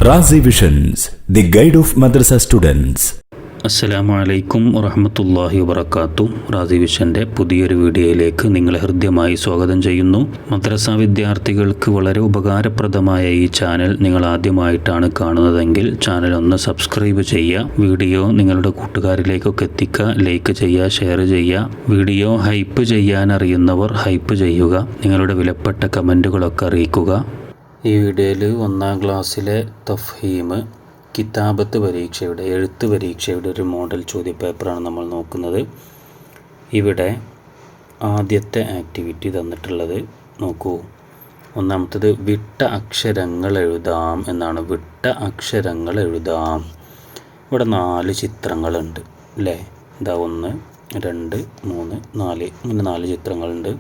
Razi visions, the guide of madrasa students. അസ്സലാമു അലൈക്കും വറഹ്മത്തുള്ളാഹി വബറകാതുഹു. റാസി വിഷൻ്റെ പുതിയൊരു വീഡിയോയിലേക്ക് നിങ്ങളെ ഹൃദ്യമായി സ്വാഗതം ചെയ്യുന്നു. മദ്രസ വിദ്യാർത്ഥികൾക്ക് വളരെ ഉപകാരപ്രദമായ ഈ ചാനൽ നിങ്ങൾ ആദ്യമായിട്ടാണ് കാണുന്നതെങ്കിൽ ചാനൽ ഒന്ന് സബ്സ്ക്രൈബ് ചെയ്യുക. വീഡിയോ നിങ്ങളുടെ കൂട്ടുകാരിലേക്കൊക്കെ എത്തിക്കുക. ലൈക്ക് ചെയ്യുക, ഷെയർ ചെയ്യുക. വീഡിയോ ഹൈപ്പ് ചെയ്യാൻ അറിയുന്നവർ ഹൈപ്പ് ചെയ്യുക. നിങ്ങളുടെ വിലപ്പെട്ട കമൻറ്റുകളൊക്കെ അറിയിക്കുക. ഈ വീഡിയോയിൽ 1ാം ക്ലാസ്സിലെ തഫ്ഹീം കിതാബത്ത് പരീക്ഷയുടെ എഴുത്ത് പരീക്ഷയുടെ ഒരു മോഡൽ ചോദ്യപേപ്പറാണ് നമ്മൾ നോക്കുന്നത്. ഇവിടെ ആദ്യത്തെ ആക്ടിവിറ്റി തന്നിട്ടുള്ളത് നോക്കൂ. ഒന്നാമത്തത് വിട്ട അക്ഷരങ്ങൾ എഴുതാം എന്നാണ്. വിട്ട അക്ഷരങ്ങൾ എഴുതാം. ഇവിടെ 4 ചിത്രങ്ങളുണ്ട് അല്ലേ? ഇതാ 1, 2, 3, 4 ഇങ്ങനെ 4 ചിത്രങ്ങളുണ്ട്.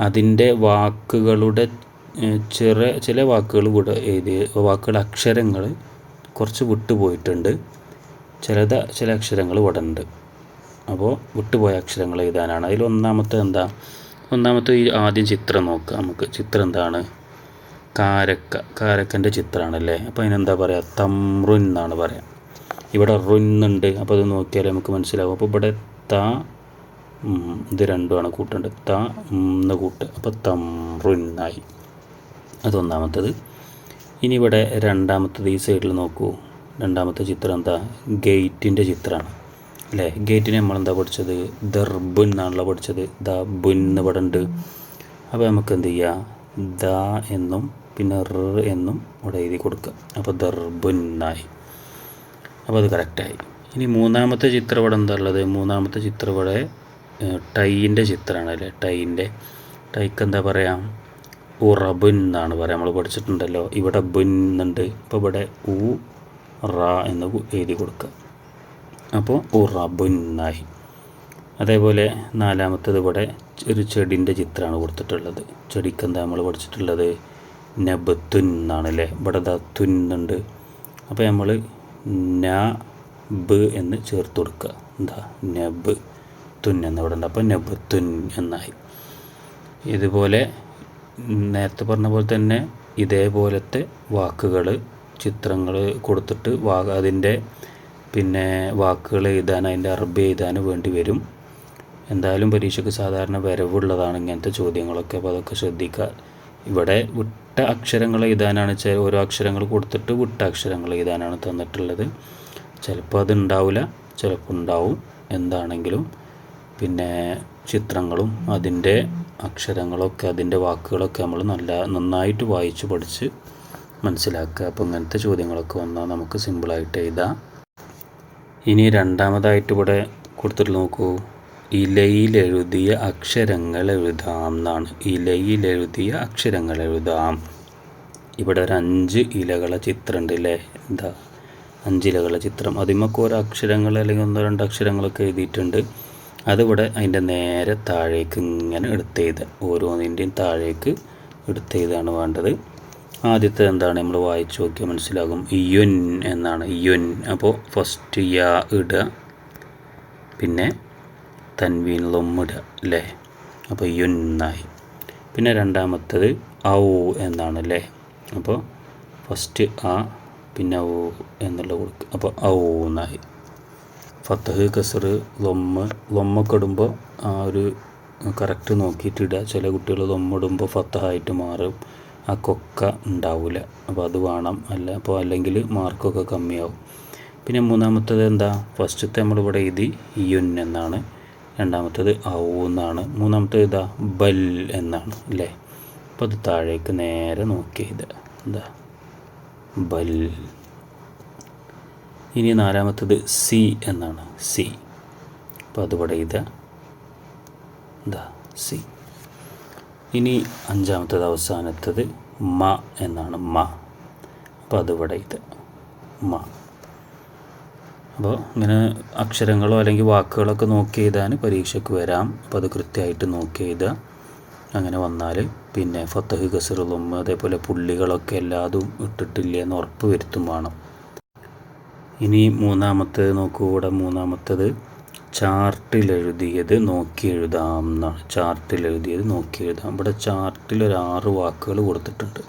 അതിൻ്റെ വാക്കുകളുടെ ചില വാക്കുകൾ ഇവിടെ എഴുതിയ വാക്കുകളുടെ അക്ഷരങ്ങൾ കുറച്ച് വിട്ടുപോയിട്ടുണ്ട്. ചില അക്ഷരങ്ങൾ ഇവിടെ ഉണ്ട്. അപ്പോൾ വിട്ടുപോയ അക്ഷരങ്ങൾ എഴുതാനാണ്. അതിൽ ഒന്നാമത്തെ ഈ ആദ്യം ചിത്രം നോക്കുക. നമുക്ക് ചിത്രം എന്താണ്? കാരക്കൻ്റെ ചിത്രമാണല്ലേ. അപ്പോൾ അതിനെന്താ പറയുക? തമ്രുൻ എന്നാണ് പറയുക. ഇവിടെ റുന്നുണ്ട്. അപ്പോൾ അത് നോക്കിയാൽ നമുക്ക് മനസ്സിലാവും. അപ്പോൾ ഇവിടെ ഇത് രണ്ടുമാണ് കൂട്ടേണ്ടത്. എന്ന് കൂട്ടുക. അപ്പോൾ തമ്രുന്നായി. അതൊന്നാമത്തത്. ഇനി ഇവിടെ രണ്ടാമത്തത് ഈ സൈഡിൽ നോക്കൂ. രണ്ടാമത്തെ ചിത്രം എന്താ? ഗേറ്റിൻ്റെ ചിത്രമാണ് അല്ലേ? ഗേറ്റിന് നമ്മളെന്താ പഠിച്ചത്? ദർബുൻ എന്നാണല്ലോ പഠിച്ചത്. ബുൻ ഇവിടെ ഉണ്ട്. അപ്പോൾ നമുക്ക് എന്ത് ചെയ്യുക? ദ എന്നും പിന്നെ എന്നും ഇവിടെ എഴുതി കൊടുക്കുക. അപ്പോൾ ദർബുന്നായി. അപ്പോൾ അത് കറക്റ്റായി. ഇനി മൂന്നാമത്തെ ചിത്രം ഇവിടെ എന്താ ഉള്ളത്? മൂന്നാമത്തെ ചിത്രം ഇവിടെ ടൈൻ്റെ ചിത്രമാണ് അല്ലേ? ടൈക്ക് എന്താ പറയുക? ഉറബുൻ എന്നാണ് പറയുക. നമ്മൾ പഠിച്ചിട്ടുണ്ടല്ലോ. ഇവിടെ ബുൻ എന്നുണ്ട്. ഇപ്പോൾ ഇവിടെ റ എന്ന് എഴുതി കൊടുക്കുക. അപ്പോൾ ഉറബുന്നായി. അതേപോലെ നാലാമത്തത് ഇവിടെ ഒരു ചെടിൻ്റെ ചിത്രമാണ് കൊടുത്തിട്ടുള്ളത്. ചെടിക്ക് എന്താ നമ്മൾ പഠിച്ചിട്ടുള്ളത്? നബത്തുൻ എന്നാണ് അല്ലേ? ഇവിടെ തുന്നുണ്ട്. അപ്പോൾ നമ്മൾ നബ് എന്ന് ചേർത്ത് കൊടുക്കുക. എന്താ? നബ് തുൻ എന്ന് ഇവിടെ ഉണ്ട്. അപ്പോൾ നബത്തുൻ എന്നായി. ഇതുപോലെ നേരത്തെ പറഞ്ഞ പോലെ തന്നെ ഇതേപോലത്തെ വാക്കുകൾ ചിത്രങ്ങൾ കൊടുത്തിട്ട് അതിൻ്റെ പിന്നെ വാക്കുകൾ എഴുതാൻ, അതിൻ്റെ അറബി എഴുതാൻ വേണ്ടി വരും. എന്തായാലും പരീക്ഷയ്ക്ക് സാധാരണ വരവുള്ളതാണ് ഇങ്ങനത്തെ ചോദ്യങ്ങളൊക്കെ. അപ്പോൾ അതൊക്കെ ശ്രദ്ധിക്കുക. ഇവിടെ വിട്ട അക്ഷരങ്ങൾ എഴുതാനാണ് ഓരോ അക്ഷരങ്ങൾ കൊടുത്തിട്ട് വിട്ട അക്ഷരങ്ങൾ എഴുതാനാണ് തന്നിട്ടുള്ളത്. ചിലപ്പോൾ അത് ഉണ്ടാവില്ല, ചിലപ്പോൾ ഉണ്ടാവും. എന്താണെങ്കിലും പിന്നെ ചിത്രങ്ങളും അതിൻ്റെ അക്ഷരങ്ങളൊക്കെ അതിൻ്റെ വാക്കുകളൊക്കെ നമ്മൾ നന്നായിട്ട് വായിച്ച് പഠിച്ച് മനസ്സിലാക്കുക. അപ്പോൾ ഇങ്ങനത്തെ ചോദ്യങ്ങളൊക്കെ വന്നാൽ നമുക്ക് സിമ്പിളായിട്ട് എഴുതാം. ഇനി രണ്ടാമതായിട്ട് ഇവിടെ കൊടുത്തിട്ട് നോക്കൂ. ഇലയിലെഴുതിയ അക്ഷരങ്ങൾ എഴുതാം എന്നാണ്. ഇലയിലെഴുതിയ അക്ഷരങ്ങൾ എഴുതാം. ഇവിടെ ഒരു 5 ഇലകളെ ചിത്രം ഉണ്ട് അല്ലേ? 5 ഇലകളെ ചിത്രം. അതിമൊക്കെ ഓരോ അക്ഷരങ്ങൾ അല്ലെങ്കിൽ 1-2 അക്ഷരങ്ങളൊക്കെ എഴുതിയിട്ടുണ്ട്. അതിവിടെ അതിൻ്റെ നേരെ താഴേക്ക് ഇങ്ങനെ എടുത്തെഴുതുക. ഓരോന്നിൻ്റെയും താഴേക്ക് എടുത്തെഴുതാണ് വേണ്ടത്. ആദ്യത്തെ എന്താണ്? നമ്മൾ വായിച്ച് നോക്കിയാൽ മനസ്സിലാകും. യുൻ എന്നാണ്. യുൻ. അപ്പോൾ ഫസ്റ്റ് യാ ഇടുക, പിന്നെ തൻവീൻ ലൊമ്മിടുക അല്ലേ? അപ്പോൾ യുന്നായി. പിന്നെ രണ്ടാമത്തത് ഔ എന്നാണ് അല്ലേ? അപ്പോൾ ഫസ്റ്റ് പിന്നെ ഔ എന്നുള്ള കൊടുക്കുക. അപ്പോൾ ഔ എന്നായി. ഫത്തഹ്, കസർ, ലൊമ്മൊക്കെ ഇടുമ്പോൾ ആ ഒരു കറക്റ്റ് നോക്കിയിട്ട് ഇടുക. ചില കുട്ടികൾ ലൊമ്മിടുമ്പോൾ ഫത്തഹായിട്ട് മാറും. ആ കൊക്ക ഉണ്ടാവില്ല. അപ്പോൾ അത് വേണം. അപ്പോൾ അല്ലെങ്കിൽ മാർക്കൊക്കെ കമ്മിയാവും. പിന്നെ മൂന്നാമത്തത് എന്താ? ഫസ്റ്റത്തെ നമ്മളിവിടെ എഴുതി യുൻ എന്നാണ്. രണ്ടാമത്തത് ഔ എന്നാണ്. മൂന്നാമത്തേത് ബൽ എന്നാണ് അല്ലേ? അപ്പോൾ അത് താഴേക്ക് നേരെ നോക്കി എഴുതുക. ബൽ. ഇനി നാലാമത്തത് സി എന്നാണ്. സി. അപ്പോൾ അതിവിടെ സി. ഇനി അഞ്ചാമത്തത് അവസാനത്തത് മ എന്നാണ്. മ. അപ്പോൾ അതിവിടെ മ. അപ്പോൾ ഇങ്ങനെ അക്ഷരങ്ങളോ അല്ലെങ്കിൽ വാക്കുകളൊക്കെ നോക്കി എഴുതാൻ പരീക്ഷയ്ക്ക് വരാം. അപ്പോൾ അത് കൃത്യമായിട്ട് നോക്കി എഴുതുക. അങ്ങനെ വന്നാൽ പിന്നെ ഫത്തഹ്, കസറും അതേപോലെ പുള്ളികളൊക്കെ എല്ലാതും ഇട്ടിട്ടില്ലേ എന്ന് ഉറപ്പ് വരുത്തും വേണം. ഇനി മൂന്നാമത്തേത് നോക്കൂ. ഇവിടെ മൂന്നാമത്തത് ചാർട്ടിലെഴുതിയത് നോക്കി എഴുതാം എന്നാണ്. ചാർട്ടിലെഴുതിയത് നോക്കി എഴുതാം. ഇവിടെ ചാർട്ടിൽ ഒരു 6 വാക്കുകൾ കൊടുത്തിട്ടുണ്ട്.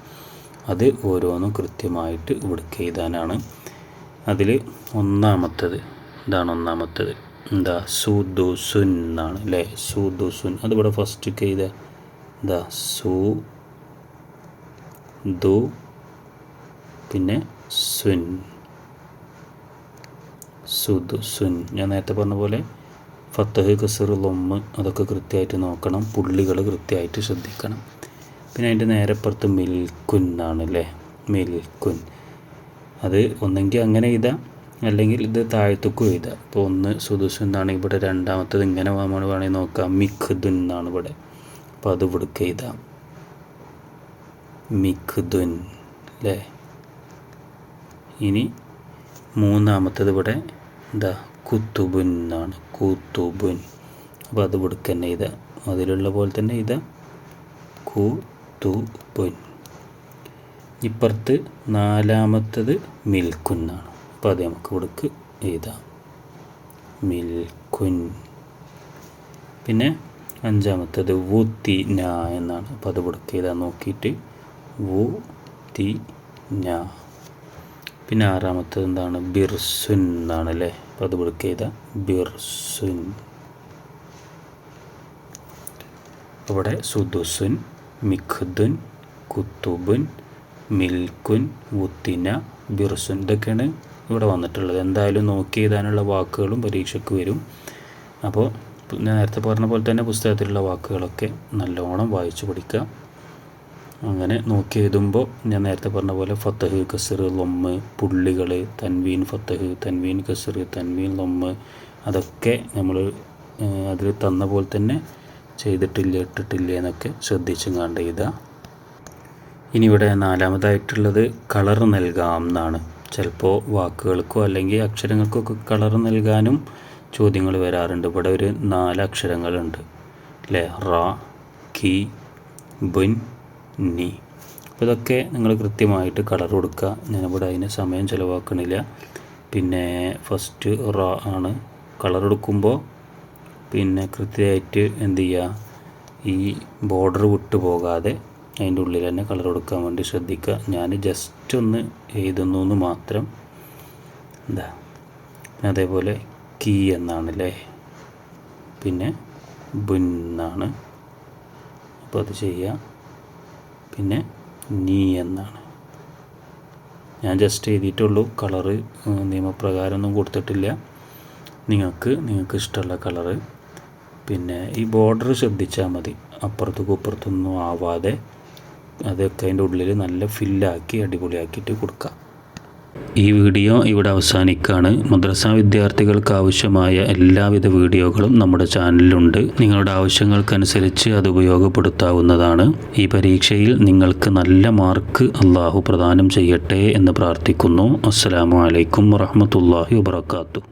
അത് ഓരോന്നും കൃത്യമായിട്ട് ഇവിടേക്ക് എഴുതാനാണ്. അതിൽ ഒന്നാമത്തത് ഒന്നാമത്തത് എന്താ സുദുസുൻ എന്നാണ് അല്ലേ. സുദുസുൻ അതിവിടെ ഫസ്റ്റ് എഴുതുക സു ദു പിന്നെ സുൻ, സുദുസുൻ. ഞാൻ നേരത്തെ പറഞ്ഞ പോലെ ഫത്തഹ് കസർ ലൊമ്മ് അതൊക്കെ കൃത്യമായിട്ട് നോക്കണം, പുള്ളികൾ കൃത്യമായിട്ട് ശ്രദ്ധിക്കണം. പിന്നെ അതിൻ്റെ നേരെപ്പുറത്ത് മിൽക്കുൻ എന്നാണ് അല്ലേ. മിൽക്കുൻ അത് ഒന്നെങ്കിൽ അങ്ങനെ എഴുതാം, അല്ലെങ്കിൽ ഇത് താഴത്തേക്കും എഴുതാം. ഇപ്പോൾ ഒന്ന് സുദുസുൻ എന്നാണെങ്കിൽ ഇവിടെ രണ്ടാമത്തത് ഇങ്ങനെ നമ്മൾ വേണമെങ്കിൽ നോക്കാം, മിഖ്ദുൻ എന്നാണ് ഇവിടെ. അപ്പോൾ അത് ഇവിടേക്ക് എഴുതാം, മിഖ്ദുൻ അല്ലേ. ഇനി മൂന്നാമത്തത് ഇവിടെ കുത്തുബുൻ എന്നാണ്, കുത്തുബുൻ. അപ്പോൾ അത് ഇവിടേക്ക് തന്നെ എഴുതാം, അതിലുള്ള പോലെ തന്നെ എഴുതാം, കുത്തുബുൻ. ഇപ്പുറത്ത് നാലാമത്തത് മിൽക്കുൻ എന്നാണ്. അപ്പോൾ അത് നമുക്ക് ഇവിടേക്ക് എഴുതാം, മിൽക്കുൻ. പിന്നെ അഞ്ചാമത്തത് വുത്തിന എന്നാണ്. അപ്പോൾ അത് ഇവിടേക്ക് എഴുതാൻ നോക്കിയിട്ട് വുത്തിന. പിന്നെ ആറാമത്തത് എന്താണ്, ബിർസുൻ എന്നാണ് അല്ലേ. അപ്പോൾ അത് ഇവിടേക്ക് എഴുതാം, ബിർസുൻ. ഇവിടെ സുദുസുൻ, മിഖ്ദുൻ, കുത്തുബുൻ, മിൽക്കുൻ, വുത്തിന, ബിർസുൻ ഇതൊക്കെയാണ് ഇവിടെ വന്നിട്ടുള്ളത്. എന്തായാലും നോക്കി എഴുതാനുള്ള വാക്കുകളും പരീക്ഷയ്ക്ക് വരും. അപ്പോൾ ഞാൻ നേരത്തെ പറഞ്ഞ പോലെ തന്നെ പുസ്തകത്തിലുള്ള വാക്കുകളൊക്കെ നല്ലോണം വായിച്ചു പഠിക്കുക. അങ്ങനെ നോക്കി എഴുതുമ്പോൾ ഞാൻ നേരത്തെ പറഞ്ഞ പോലെ ഫത്തഹ് കസർ ലൊമ്മ് പുള്ളികൾ, തൻവീൻ ഫത്തഹ്, തൻവീൻ കസർ, തൻവീൻ ലൊമ്മ് അതൊക്കെ നമ്മൾ അതിൽ തന്ന പോലെ തന്നെ ചെയ്തിട്ടില്ല ഇട്ടിട്ടില്ല എന്നൊക്കെ ശ്രദ്ധിച്ചും കണ്ട് എഴുതുക. ഇനി ഇവിടെ നാലാമതായിട്ടുള്ളത് കളർ നൽകാം എന്നാണ്. ചിലപ്പോൾ വാക്കുകൾക്കോ അല്ലെങ്കിൽ അക്ഷരങ്ങൾക്കൊക്കെ കളർ നൽകാനും ചോദ്യങ്ങൾ വരാറുണ്ട്. ഇവിടെ ഒരു 4 അക്ഷരങ്ങളുണ്ട് അല്ലേ, റ, കി, ബുൻ, നി. അപ്പോൾ ഇതൊക്കെ നിങ്ങൾ കൃത്യമായിട്ട് കളർ കൊടുക്കുക. ഞാനിവിടെ അതിന് സമയം ചിലവാക്കണില്ല. പിന്നെ ഫസ്റ്റ് റ ആണ്. കളർ എടുക്കുമ്പോൾ പിന്നെ കൃത്യമായിട്ട് എന്ത് ചെയ്യുക, ഈ ബോർഡർ വിട്ടു പോകാതെ അതിൻ്റെ ഉള്ളിൽ തന്നെ കളർ കൊടുക്കാൻ വേണ്ടി ശ്രദ്ധിക്കുക. ഞാൻ ജസ്റ്റ് ഒന്ന് എഴുതുന്നു എന്ന് മാത്രം. അതേപോലെ കീ എന്നാണല്ലേ, പിന്നെ ബുൻ എന്നാണ്. അപ്പോൾ അത് ചെയ്യുക. പിന്നെ നീ എന്നാണ്. ഞാൻ ജസ്റ്റ് എഴുതിയിട്ടുള്ളൂ, കളറ് നിയമപ്രകാരമൊന്നും കൊടുത്തിട്ടില്ല. നിങ്ങൾക്ക് ഇഷ്ടമുള്ള കളറ്. പിന്നെ ഈ ബോർഡർ ശ്രദ്ധിച്ചാൽ മതി, അപ്പുറത്തേക്കും ഇപ്പുറത്തൊന്നും ആവാതെ അതൊക്കെ അതിൻ്റെ ഉള്ളിൽ നല്ല ഫില്ലാക്കി അടിപൊളിയാക്കിയിട്ട് കൊടുക്കുക. ഈ വീഡിയോ ഇവിടെ അവസാനിക്കുകയാണ്. മദ്രസ വിദ്യാർത്ഥികൾക്ക് ആവശ്യമായ എല്ലാവിധ വീഡിയോകളും നമ്മുടെ ചാനലിലുണ്ട്. നിങ്ങളുടെ ആവശ്യങ്ങൾക്കനുസരിച്ച് അത് ഉപയോഗപ്പെടുത്താവുന്നതാണ്. ഈ പരീക്ഷയിൽ നിങ്ങൾക്ക് നല്ല മാർക്ക് അള്ളാഹു പ്രദാനം ചെയ്യട്ടെ എന്ന് പ്രാർത്ഥിക്കുന്നു. അസ്സലാമു അലൈക്കും വറഹ്മത്തുള്ളാഹി വബറകാതുഹു.